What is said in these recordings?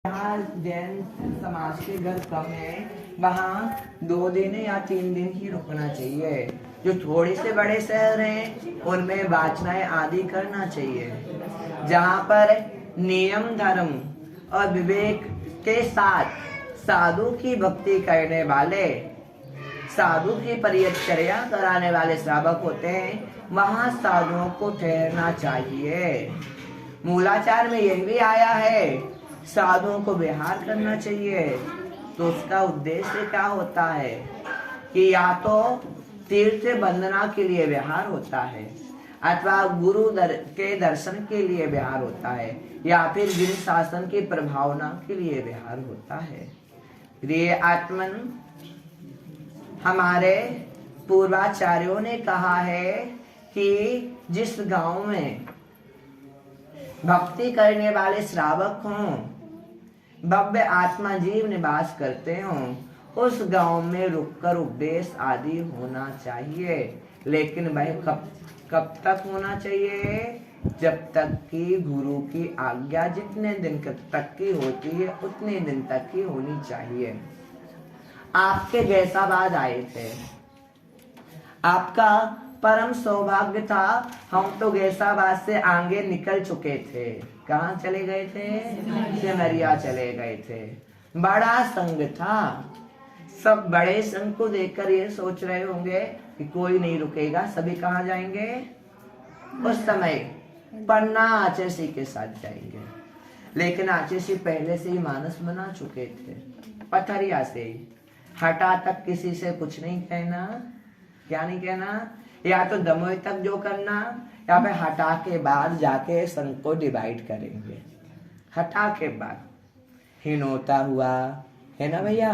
जहाँ जैन समाज के घर कम है वहाँ 2 दिन या 3 दिन ही रुकना चाहिए। जो थोड़े से बड़े शहर हैं उनमें वाचनाएं आदि करना चाहिए। जहाँ पर नियम धर्म और विवेक के साथ साधु की भक्ति करने वाले, साधु की परिचर्या कराने वाले श्रावक होते हैं, वहाँ साधुओं को ठहरना चाहिए। मूलाचार में यह भी आया है साधुओं को विहार करना चाहिए। तो उसका उद्देश्य क्या होता है कि या तो तीर्थ वंदना के लिए विहार होता है, अथवा गुरु के दर्शन के लिए विहार होता है, या फिर गिर शासन की प्रभावना के लिए विहार होता है। ये आत्मन हमारे पूर्वाचार्यों ने कहा है कि जिस गांव में भक्ति करने वाले श्रावक हों, भव्य आत्मा जीव निवास करते हों, उस गांव में रुककर उपदेश आदि होना चाहिए। लेकिन वह कब तक होना चाहिए? जब तक कि गुरु की आज्ञा जितने दिन तक की होती है उतने दिन तक की होनी चाहिए। आपके गैसाबाद आए थे, आपका परम सौभाग्य था। हम तो गैसाबाद से आगे निकल चुके थे। कहाँ चले गए थे? सिमरिया चले गए थे। बड़ा संग था। सब बड़े संग को देखकर ये सोच रहे होंगे कि कोई नहीं रुकेगा, सभी कहाँ जाएंगे? उस समय पन्ना आचेसी के साथ जाएंगे। लेकिन आचेसी पहले से ही मानस बना चुके थे। पथरिया से ही हटा तक किसी से कुछ नहीं कहना। क्या नहीं कहना? या तो दमोह तक जो करना, या फिर हटा के बाद जाके संघ को डिवाइड करेंगे। हटा के बाद हिनोता हुआ है ना भैया,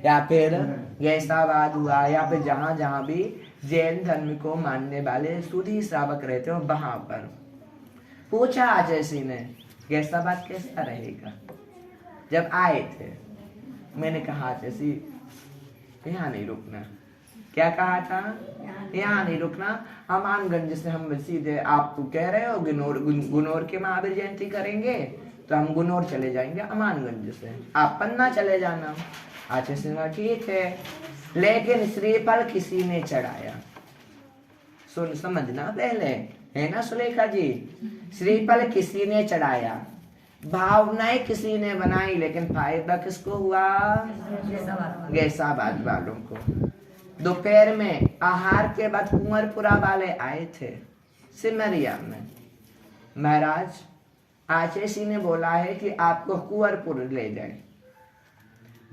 या फिर गैसाबाद हुआ, या फिर जहां जहां भी जैन धर्म को मानने वाले शुद्ध श्रावक रहते हो वहां पर पूछा आचार्य ने गैसाबाद कैसा रहेगा। जब आए थे मैंने कहा आचार्य यहाँ नहीं रुकना। क्या कहा था? यहाँ नहीं रुकना। अमानगंज से हम सीधे, आप तो कह रहे हो गुनोर के महावीर जयंती करेंगे तो हम गुनोर चले जाएंगे अमानगंज से, आप पन्ना चले जाना। आचार्य ठीक है, लेकिन श्रीफल किसी ने चढ़ाया। सुन समझना पहले, है ना सुलेखा जी? श्रीफल किसी ने चढ़ाया, भावनाएं किसी ने बनाई, लेकिन फायदा किसको हुआ? गैसाबाद वालों को। दोपहर में आहार के बाद कुंवरपुरा वाले आए थे सिमरिया में। महाराज आचार्य ने बोला है कि आपको कुंवरपुर ले जाए।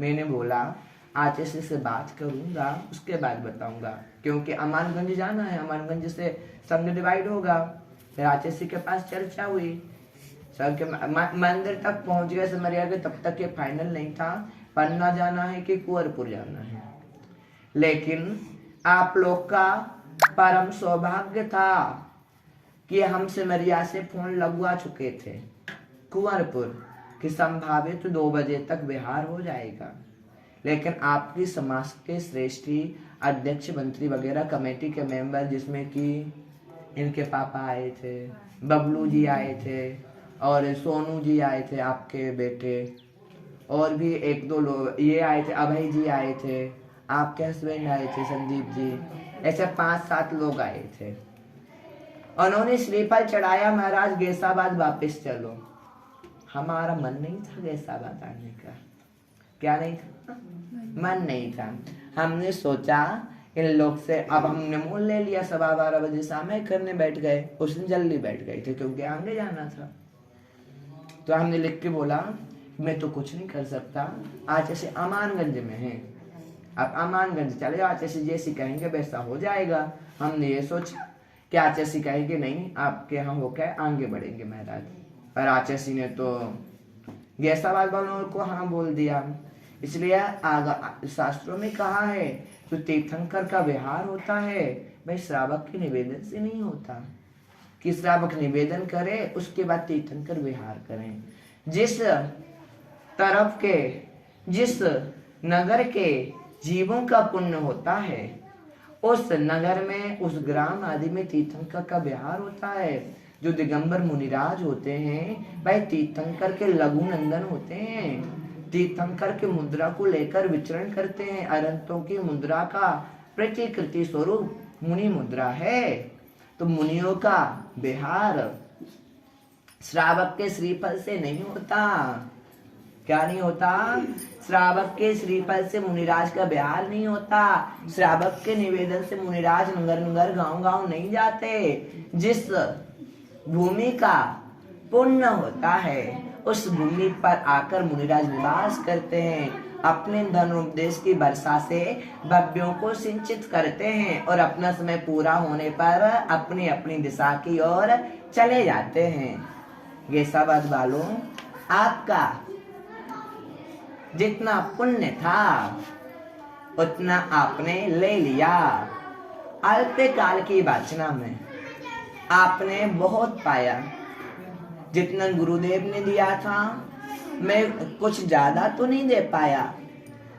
मैंने बोला आचार्य से बात करूंगा, उसके बाद बताऊंगा, क्योंकि अमानगंज जाना है, अमानगंज से संघ डिवाइड होगा। फिर आचार्य के पास चर्चा हुई, सर के मंदिर तक पहुंच गए सिमरिया के। तब तक ये फाइनल नहीं था पन्ना जाना है कि कुंवरपुर जाना है। लेकिन आप लोग का परम सौभाग्य था कि हम सिमरिया से फोन लगवा चुके थे कुंवरपुर कि संभावित 2 बजे तक विहार हो जाएगा। लेकिन आपकी समाज के श्रेष्ठी अध्यक्ष मंत्री वगैरह कमेटी के मेंबर, जिसमें कि इनके पापा आए थे, बबलू जी आए थे, और सोनू जी आए थे आपके बेटे, और भी 1-2 लोग ये आए थे, अभय जी आए थे, आपके हस्बैंड आए थे संदीप जी, ऐसे 5-7 लोग आए थे। उन्होंने श्रीफल चढ़ाया, महाराज गैसाबाद वापस चलो। हमारा मन नहीं था गैसाबाद आने का। क्या नहीं था? मन नहीं था। हमने सोचा इन लोग से, अब हमने मोल ले लिया। 12:15 बजे सामने करने बैठ गए। उस दिन जल्दी बैठ गए थे क्योंकि आगे जाना था। तो हमने लिख के बोला मैं तो कुछ नहीं कर सकता, आचार्य अमानगंज में है, आप अमानगंज चले जाओ, आचार्य जैसी कहेंगे वैसा हो जाएगा। हमने ये सोचा कि आचार्य कहेंगे नहीं आपके यहाँ होकर आगे बढ़ेंगे महाराज। पर आचार्य ने तो गैसाबाद वालों को हाँ बोल दिया। इसलिए शास्त्रों में कहा है तो तीर्थंकर का विहार होता है भाई श्रावक के निवेदन से नहीं होता, कि श्रावक निवेदन करे उसके बाद तीर्थंकर विहार करें। जिस तरफ के, जिस नगर के जीवों का पुण्य होता है उस नगर में, उस ग्राम आदि में तीर्थंकर का विहार होता है। जो दिगंबर मुनिराज होते हैं भाई तीर्थंकर के लघु नंदन होते हैं। तीर्थंकर के मुद्रा को लेकर विचरण करते हैं। अनंतों की मुद्रा का प्रतिकृति स्वरूप मुनि मुद्रा है। तो मुनियों का विहार श्रावक के श्रीफल से नहीं होता। क्या नहीं होता? श्रावक के श्रीफल से मुनिराज का विहार नहीं होता। श्रावक के निवेदन से मुनिराज नगर नगर गांव गांव नहीं जाते। जिस भूमि का पुण्य होता है उस भूमि पर आकर मुनिराज निवास करते हैं। अपने धन उपदेश की वर्षा से भव्यों को सिंचित करते हैं और अपना समय पूरा होने पर अपनी अपनी दिशा की ओर चले जाते हैं। गेसाबाद वालों, आपका जितना पुण्य था उतना आपने ले लिया। अल्पकाल की वासना में आपने बहुत पाया। जितना गुरुदेव ने दिया था मैं कुछ ज्यादा तो नहीं दे पाया।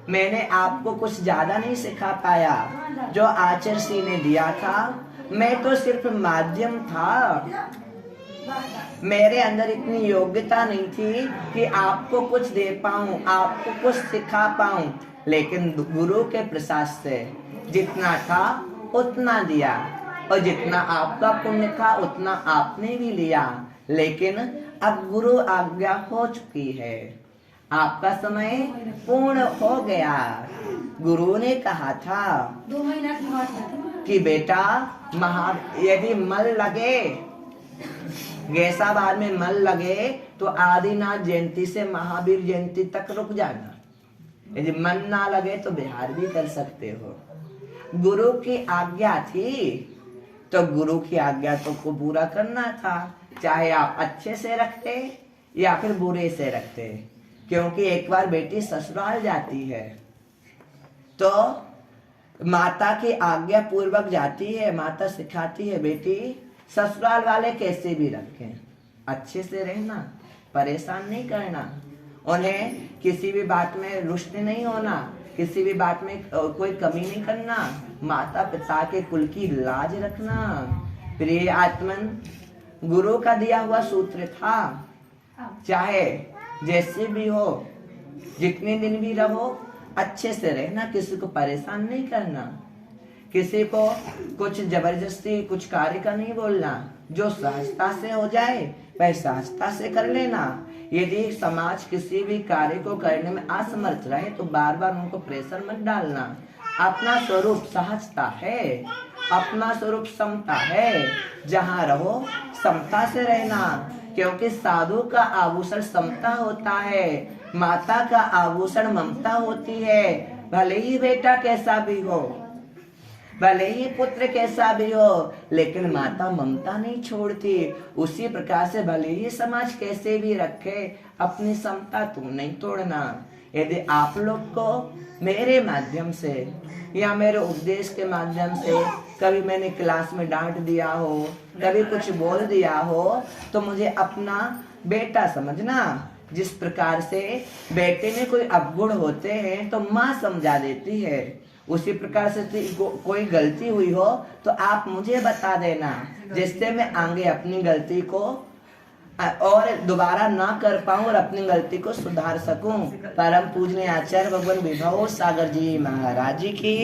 मैंने आपको कुछ ज्यादा नहीं सिखा पाया। जो आचार्य श्री ने दिया था मैं तो सिर्फ माध्यम था। मेरे अंदर इतनी योग्यता नहीं थी कि आपको कुछ दे पाऊं, आपको कुछ सिखा पाऊं। लेकिन गुरु के प्रसाद से जितना था उतना दिया और जितना आपका पुण्य था उतना आपने भी लिया। लेकिन अब गुरु आज्ञा हो चुकी है, आपका समय पूर्ण हो गया। गुरु ने कहा था 2 महीना कि बेटा यदि मन लगे, गैसाबाद में मन लगे तो आदिनाथ जयंती से महावीर जयंती तक रुक जाना। यदि मन ना लगे तो बिहार भी कर सकते हो। गुरु की आज्ञा थी तो गुरु की आज्ञा तो को पूरा करना था, चाहे आप अच्छे से रखते या फिर बुरे से रखते। क्योंकि एक बार बेटी ससुराल जाती है तो माता की आज्ञा पूर्वक जाती है। माता सिखाती है बेटी ससुराल वाले कैसे भी रखें, अच्छे से रहना, परेशान नहीं करना, उन्हें किसी भी बात में रुष्ट नहीं होना, किसी भी बात में कोई कमी नहीं करना, माता पिता के कुल की लाज रखना। प्रिय आत्मन, गुरु का दिया हुआ सूत्र था, चाहे जैसे भी हो, जितने दिन भी रहो, अच्छे से रहना, किसी को परेशान नहीं करना, किसी को कुछ जबरदस्ती कुछ कार्य का नहीं बोलना। जो सहजता से हो जाए वह सहजता से कर लेना। यदि समाज किसी भी कार्य को करने में असमर्थ रहे तो बार बार उनको प्रेशर मत डालना। अपना स्वरूप सहजता है, अपना स्वरूप समता है। जहाँ रहो समता से रहना, क्योंकि साधु का आभूषण समता होता है, माता का आभूषण ममता होती है। भले ही बेटा कैसा भी हो, भले ही पुत्र कैसा भी हो, लेकिन माता ममता नहीं छोड़ती। उसी प्रकार से भले ही समाज कैसे भी रखे, अपनी समता तुम नहीं तोड़ना। यदि आप लोग को मेरे माध्यम से या मेरे उपदेश के माध्यम से कभी मैंने क्लास में डांट दिया हो, कभी कुछ बोल दिया हो, तो मुझे अपना बेटा समझना। जिस प्रकार से बेटे में कोई अवगुण होते हैं तो माँ समझा देती है, उसी प्रकार से कोई गलती हुई हो तो आप मुझे बता देना, जिससे मैं आगे अपनी गलती को और दोबारा ना कर पाऊं और अपनी गलती को सुधार सकूं। परम पूजनीय आचार्य भगवान विभव सागर जी महाराज जी की